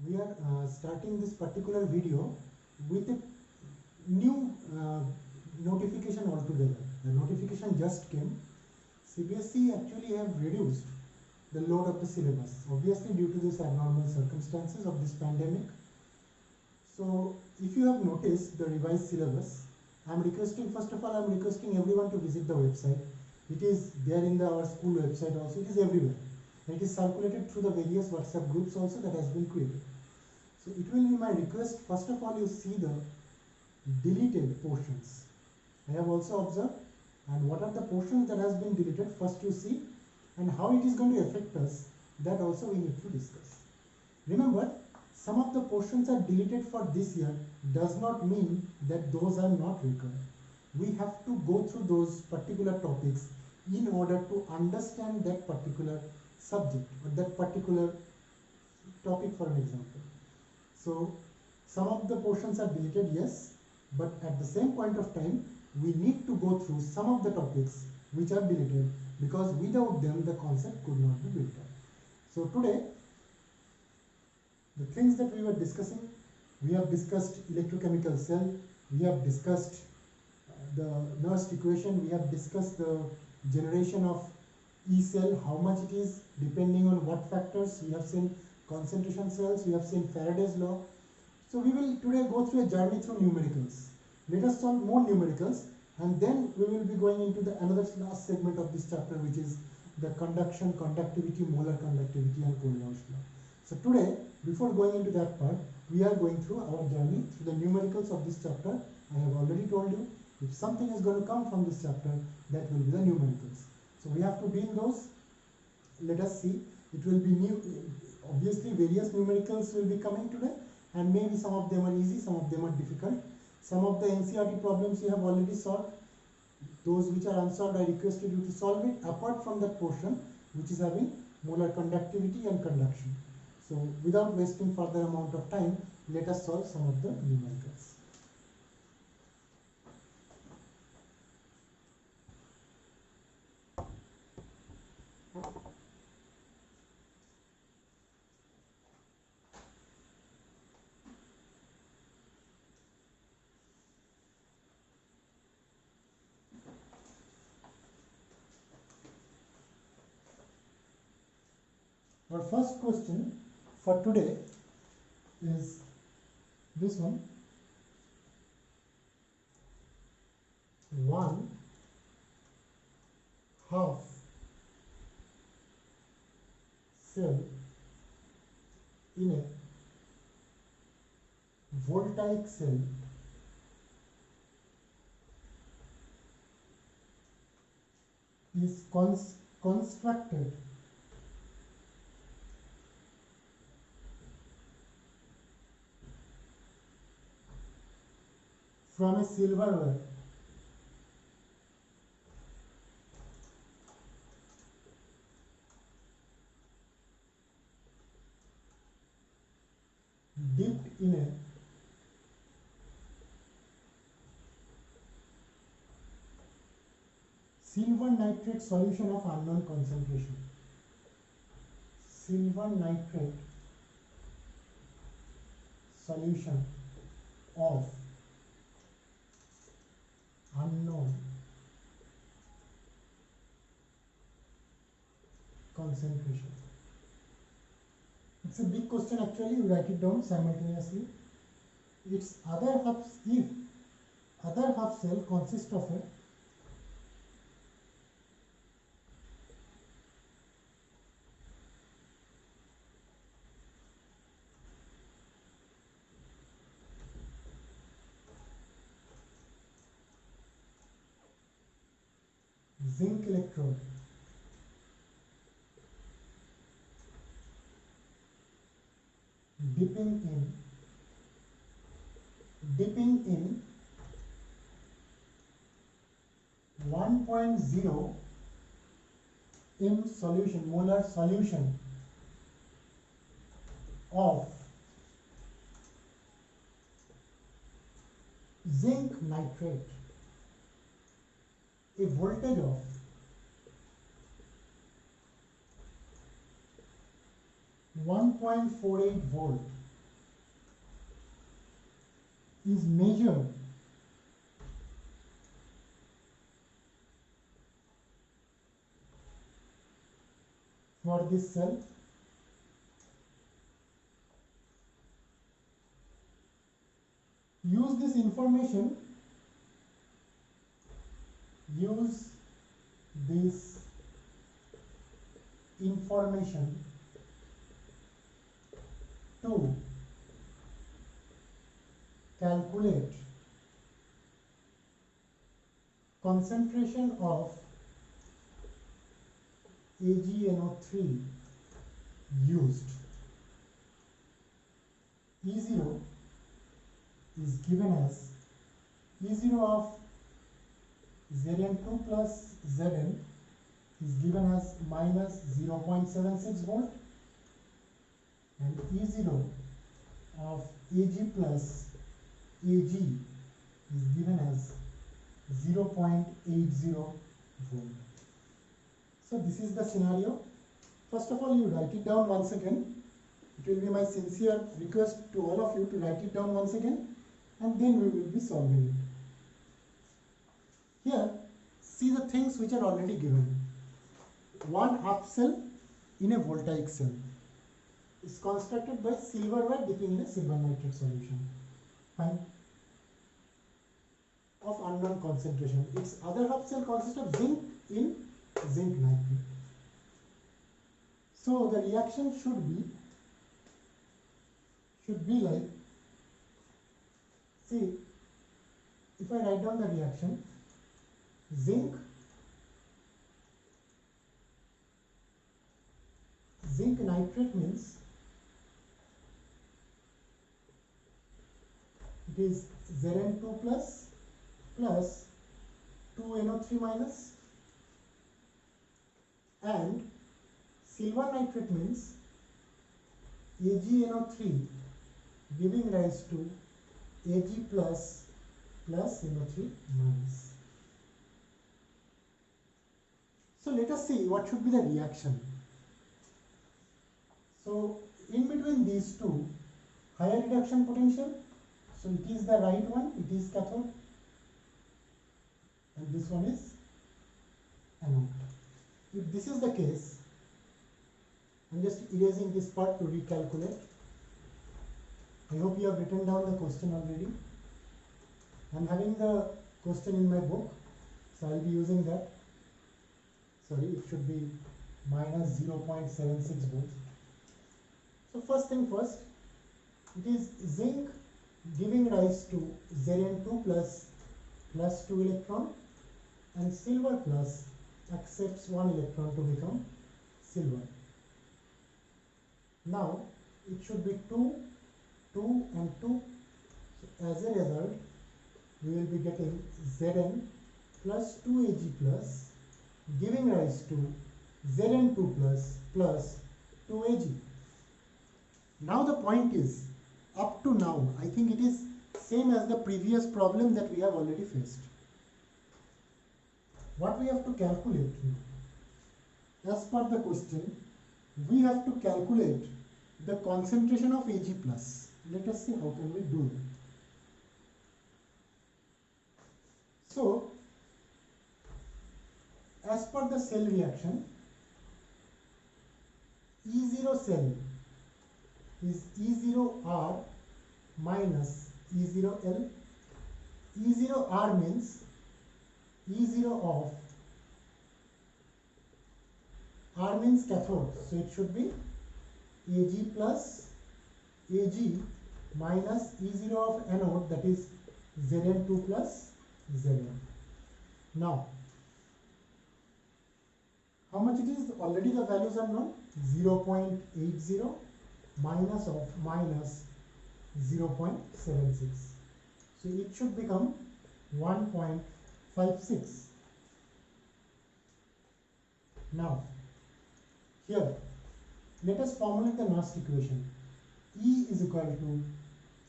we are starting this particular video with a new notification altogether. The notification just came. CBSE actually have reduced the load of the syllabus, obviously due to this abnormal circumstances of this pandemic. So if you have noticed the revised syllabus, I am requesting, first of all, I am requesting everyone to visit the website. It is there in our school website also, it is everywhere. And it is circulated through the various WhatsApp groups also that has been created. So it will be my request, first of all, you see the deleted portions. I have also observed, and what are the portions that has been deleted, first you see, and how it is going to affect us, that also we need to discuss. Remember, some of the portions are deleted for this year does not mean that those are not required. We have to go through those particular topics in order to understand that particular subject or that particular topic, for an example. So some of the portions are deleted, yes, but at the same point of time we need to go through some of the topics which are deleted, because without them the concept could not be built up. So today, the things that we were discussing, we have discussed electrochemical cell, we have discussed the Nernst equation, we have discussed the generation of E cell, how much it is depending on what factors. We have seen concentration cells, we have seen Faraday's law. So we will today go through a journey through numericals. Let us solve more numericals, and then we will be going into the another last segment of this chapter, which is the conduction, conductivity, molar conductivity, and Coulom's law. So today, before going into that part, we are going through our journey through the numericals of this chapter. I have already told you, if something is going to come from this chapter, that will be the numericals. So we have to deal those. Let us see. It will be new. Obviously, various numericals will be coming today, and maybe some of them are easy, some of them are difficult. Some of the NCERT problems you have already solved. Those which are unsolved, I requested you to solve it apart from that portion which is having molar conductivity and conduction. So without wasting further amount of time, let us solve some of the numericals. Our first question for today is this one. 1/2 cell in a voltaic cell is constructed from a silverware dipped in a silver nitrate solution of unknown concentration. Silver nitrate solution of unknown concentration. It's a big question actually, you write it down simultaneously. Its other half, if other half cell consists of a zinc electrode dipping in 1.0 m solution, molar solution of zinc nitrate, a voltage of 1.48 volt is measured for this cell, use this information to calculate concentration of AgNO3 used. E0 is given as E0 of Zn2 plus Zn is given as minus 0.76 volt, and E0 of Ag plus Ag is given as 0.80 volt. So this is the scenario. First of all, you write it down once again. It will be my sincere request to all of you to write it down once again, and then we will be solving it. Here, see the things which are already given. One half cell in a voltaic cell is constructed by silver wire dipping in a silver nitrate solution. Fine. Of unknown concentration. Its other half cell consists of zinc in zinc nitrate. So the reaction should be like, see, if I write down the reaction, zinc nitrate means it is Zn2 plus 2NO3 minus, and silver nitrate means AgNO3 giving rise to Ag plus NO3 minus. So let us see what should be the reaction. So in between these two, higher reduction potential, so it is the right one, it is cathode, and this one is anode. If this is the case, I am just erasing this part to recalculate. I hope you have written down the question already. I am having the question in my book, so I will be using that. Sorry, it should be minus 0.76 volts. So first thing first, it is zinc giving rise to Zn2 plus 2 electron, and silver plus accepts 1 electron to become silver. Now it should be 2 and 2. So as a result, we will be getting Zn plus 2Ag plus giving rise to Zn2 plus 2Ag. Now the point is, up to now, I think it is same as the previous problem that we have already faced. What we have to calculate now, as per the question, we have to calculate the concentration of Ag plus. Let us see how can we do that. So, as per the cell reaction, E0 cell is E0R minus E0L. E0R means E0 of R means cathode, so it should be Ag plus Ag minus E0 of anode, that is Zn2 plus Zn. Now, how much it is? Already the values are known. 0.80 minus of minus 0.76. So it should become 1.56. Now, here, let us formulate the Nernst equation. E is equal to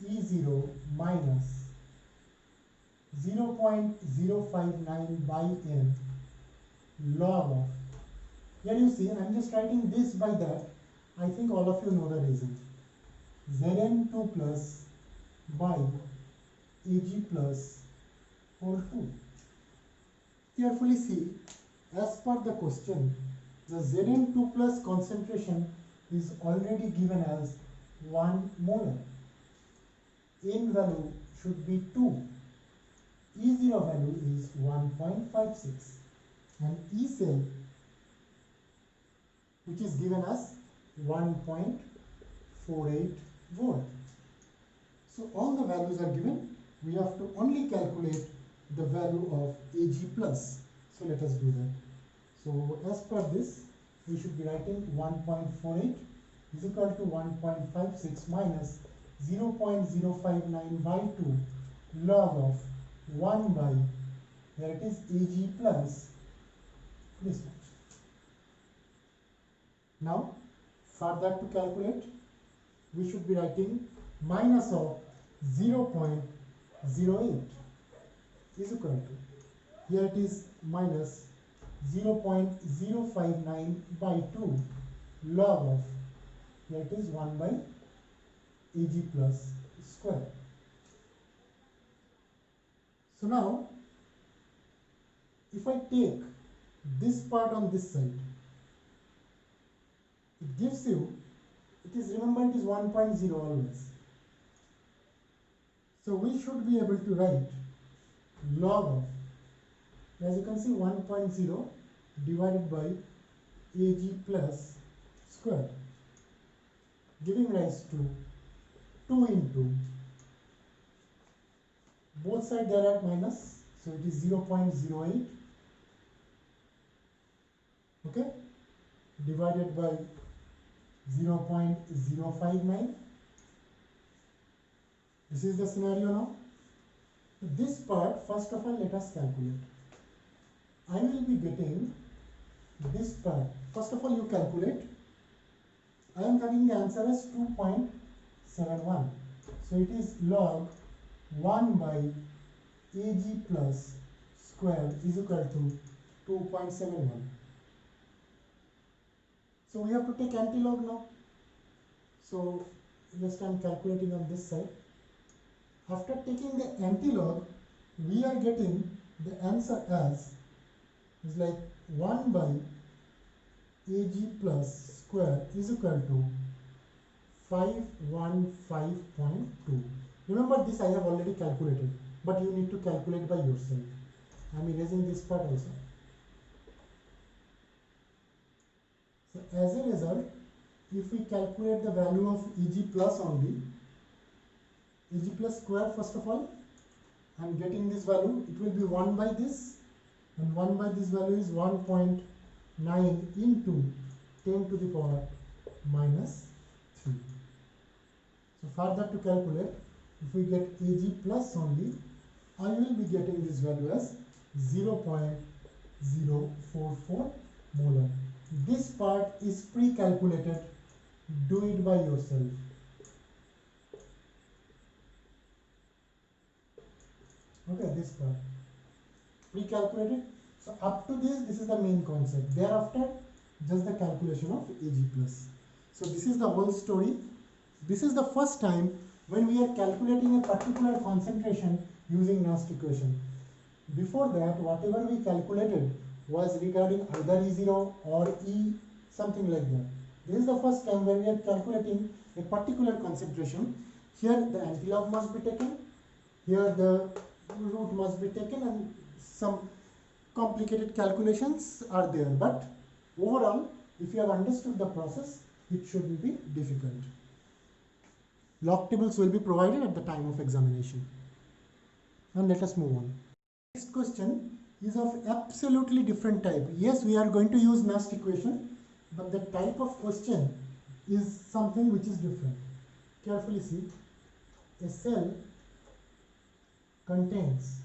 E0 minus 0.059 by n log of. Here you see, I am just writing this by that. I think all of you know the reason. Zn2 plus by Ag plus whole 2. Carefully see, as per the question, the Zn2 plus concentration is already given as 1 molar. N value should be 2. E0 value is 1.56 and E cell, which is given as 1.48 volt. So all the values are given. We have to only calculate the value of Ag plus. So let us do that. So as per this, we should be writing 1.48 is equal to 1.56 minus 0.059 by 2 log of 1 by, here it is Ag plus this much. Now for that to calculate, we should be writing minus of 0.08 is equal to, here it is minus 0.059 by 2 log of, here it is 1 by Ag plus square. So now if I take this part on this side, it gives you, it is, remember it is 1.0 always. So we should be able to write log of, as you can see, 1.0 divided by Ag plus square, giving rise to 2 into, both sides there are minus, so it is 0.08, okay, divided by 0.059. This is the scenario now. This part, first of all, let us calculate. I will be getting this part. First of all, you calculate. I am having the answer as 2.71. So it is log 1 by Ag plus square is equal to 2.71. So we have to take antilog now. So just I am calculating on this side. After taking the antilog, we are getting the answer as is like 1 by Ag plus square is equal to 515.2. Remember this I have already calculated, but you need to calculate by yourself. I am erasing this part also. So as a result, if we calculate the value of Ag plus only, Ag plus square, first of all, I am getting this value, it will be 1 by this, and 1 by this value is 1.9 into 10 to the power minus 3. So for that to calculate, if we get Ag plus only, I will be getting this value as 0.044 molar. This part is pre-calculated, do it by yourself. Okay, this part pre-calculated. So up to this is the main concept. Thereafter, just the calculation of Ag plus. So this is the whole story. This is the first time when we are calculating a particular concentration using Nast equation. Before that, whatever we calculated was regarding either E0 or E something like that. This is the first time when we are calculating a particular concentration. Here the antilog must be taken, here the root must be taken, and some complicated calculations are there, but overall if you have understood the process, it shouldn't be difficult. Log tables will be provided at the time of examination. And let us move on. Next question is of absolutely different type. Yes, we are going to use Nast equation, but the type of question is something which is different. Carefully see. A cell contains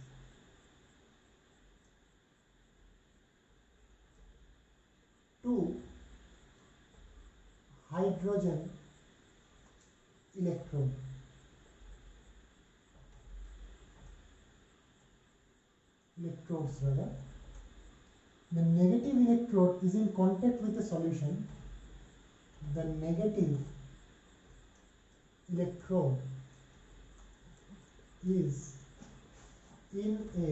two hydrogen electrodes. The negative electrode is in contact with a solution. The negative electrode is in a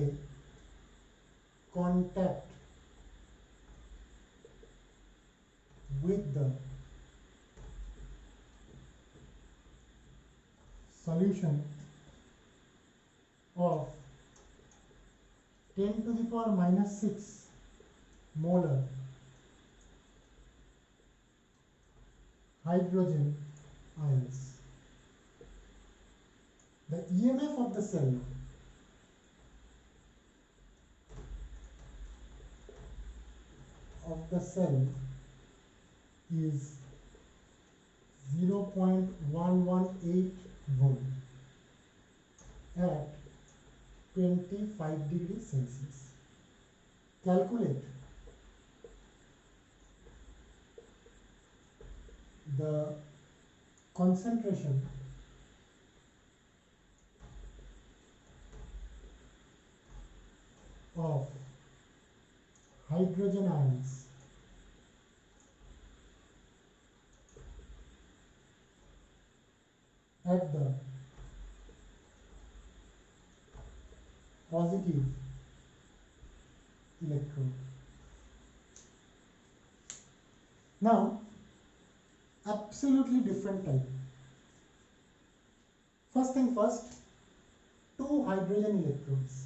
contact with the solution of 10 to the power minus 6 molar hydrogen ions. The EMF of the cell is 0.118 volt at 25 degrees Celsius. Calculate the concentration of hydrogen ions at the positive electrode. Now, absolutely different type. First thing first, two hydrogen electrodes.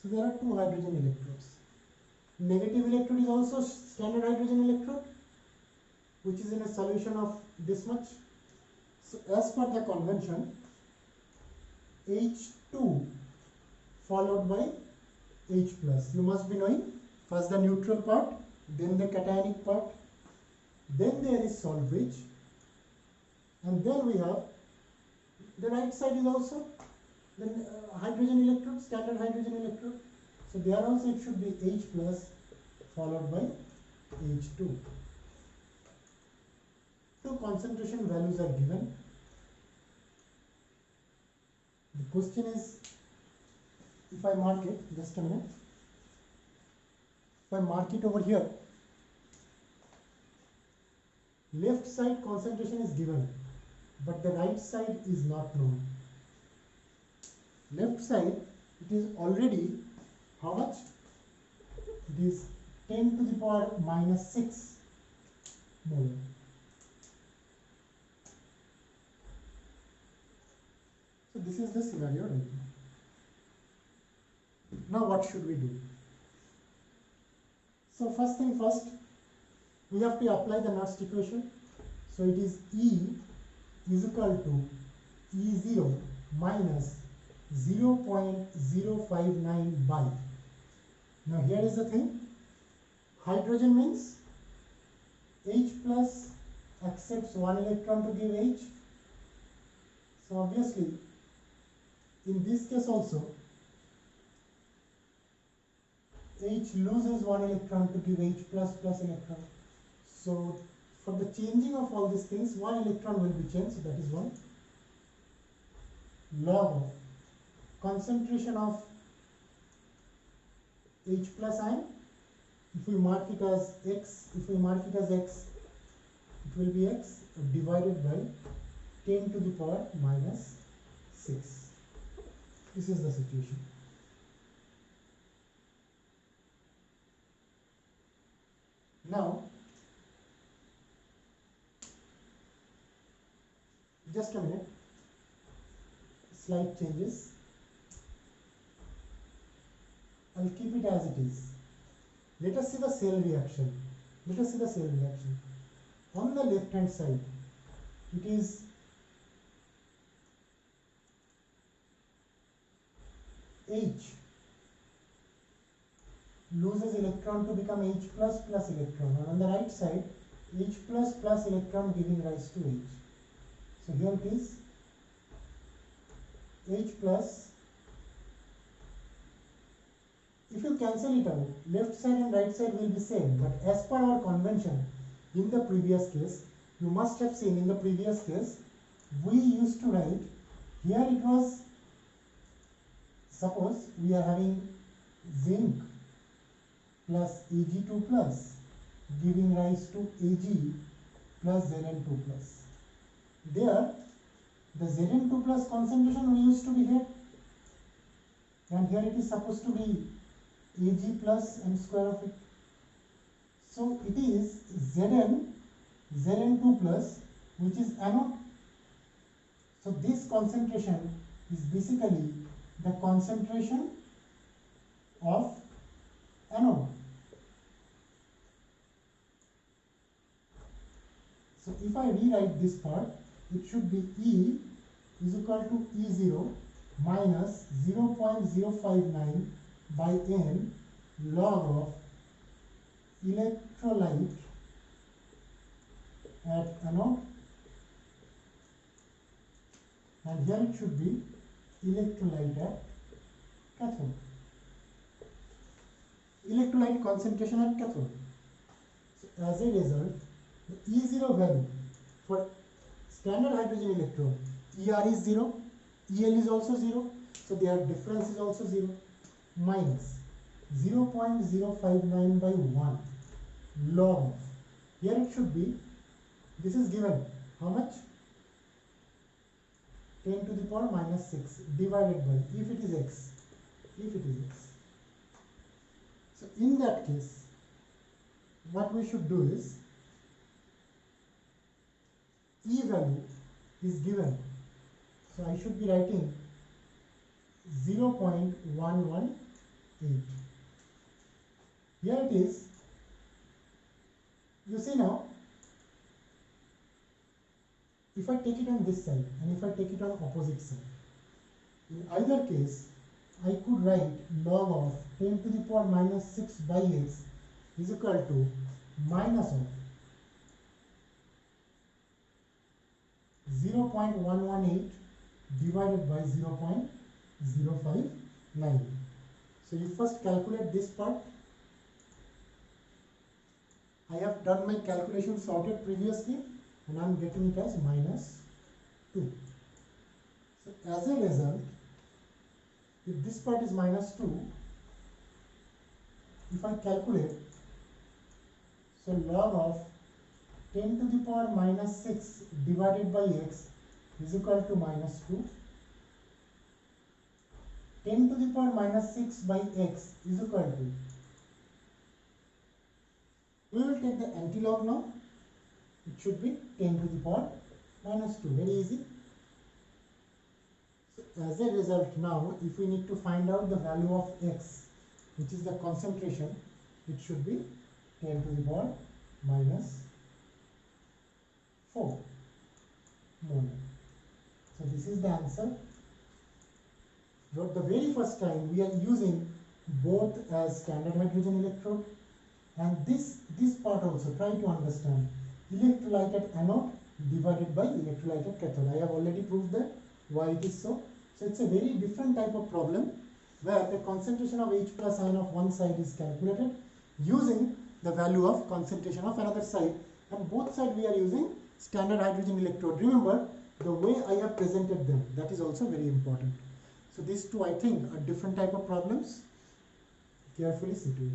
So there are two hydrogen electrodes. Negative electrode is also standard hydrogen electrode, which is in a solution of this much. So as per the convention, H2 followed by H plus. You must be knowing first the neutral part, then the cationic part, then there is solvage, and then we have the right side is also the hydrogen electrode, standard hydrogen electrode. So there also it should be H plus followed by H2. Two concentration values are given. The question is, if I mark it, just a minute, if I mark it over here, left side concentration is given, but the right side is not known. Left side, it is already how much? It is 10 to the power minus 6 molar. So this is the scenario right now. Now what should we do? So first thing first, we have to apply the Nernst equation. So it is E is equal to E0 minus 0.059 by. Now here is the thing, hydrogen means H plus accepts one electron to give H. So obviously in this case also H loses one electron to give H plus electron. So for the changing of all these things, one electron will be changed. So that is one log of concentration of H plus ion. If we mark it as X, it will be X divided by 10 to the power minus 6. This is the situation. Now, just a minute, slight changes. I'll keep it as it is. Let us see the cell reaction. On the left hand side, it is H loses electron to become H plus electron, and on the right side H plus electron giving rise to H. So here it is H plus. If you cancel it out, left side and right side will be same, but as per our convention in the previous case, you must have seen in the previous case we used to write, here it was, suppose we are having zinc plus Ag2 plus giving rise to Ag plus Zn2 plus. There the Zn2 plus concentration we used to be here. and here it is supposed to be Ag plus m square of it. So it is Zn2 plus, which is anode. So this concentration is basically the concentration of anode. So if I rewrite this part, it should be E is equal to E0 minus 0.059 by N log of electrolyte at anode, and here it should be electrolyte at cathode. Electrolyte concentration at cathode. So as a result, the E0 value for standard hydrogen electrode, ER is 0, EL is also 0, so their difference is also 0, minus 0.059 by 1 log of, here it should be, this is given, how much? 10 to the power minus 6 divided by, if it is x. So in that case, what we should do is, E value is given, so I should be writing 0.118. Here it is. You see now, if I take it on this side and if I take it on opposite side, in either case I could write log of 10 to the power minus 6 by x is equal to minus of 0.118 divided by 0.059. So you first calculate this part. I have done my calculation sorted previously and I am getting it as minus 2. So as a result, if this part is minus 2, if I calculate, so log of 10 to the power minus 6 divided by x is equal to minus 2. 10 to the power minus 6 by x is equal to, we will take the antilog now, it should be 10 to the power minus 2, very easy. So as a result now, if we need to find out the value of x, which is the concentration, it should be 10 to the power minus 4 molar. So this is the answer. The very first time we are using both as standard hydrogen electrode, and this part also try to understand electrolyte at anode divided by electrolyte at cathode. I have already proved that why it is so. So it's a very different type of problem where the concentration of H plus ion of one side is calculated using the value of concentration of another side, and both sides we are using standard hydrogen electrode. Remember the way I have presented them, that is also very important. So these two, I think, are different type of problems. Carefully see to it.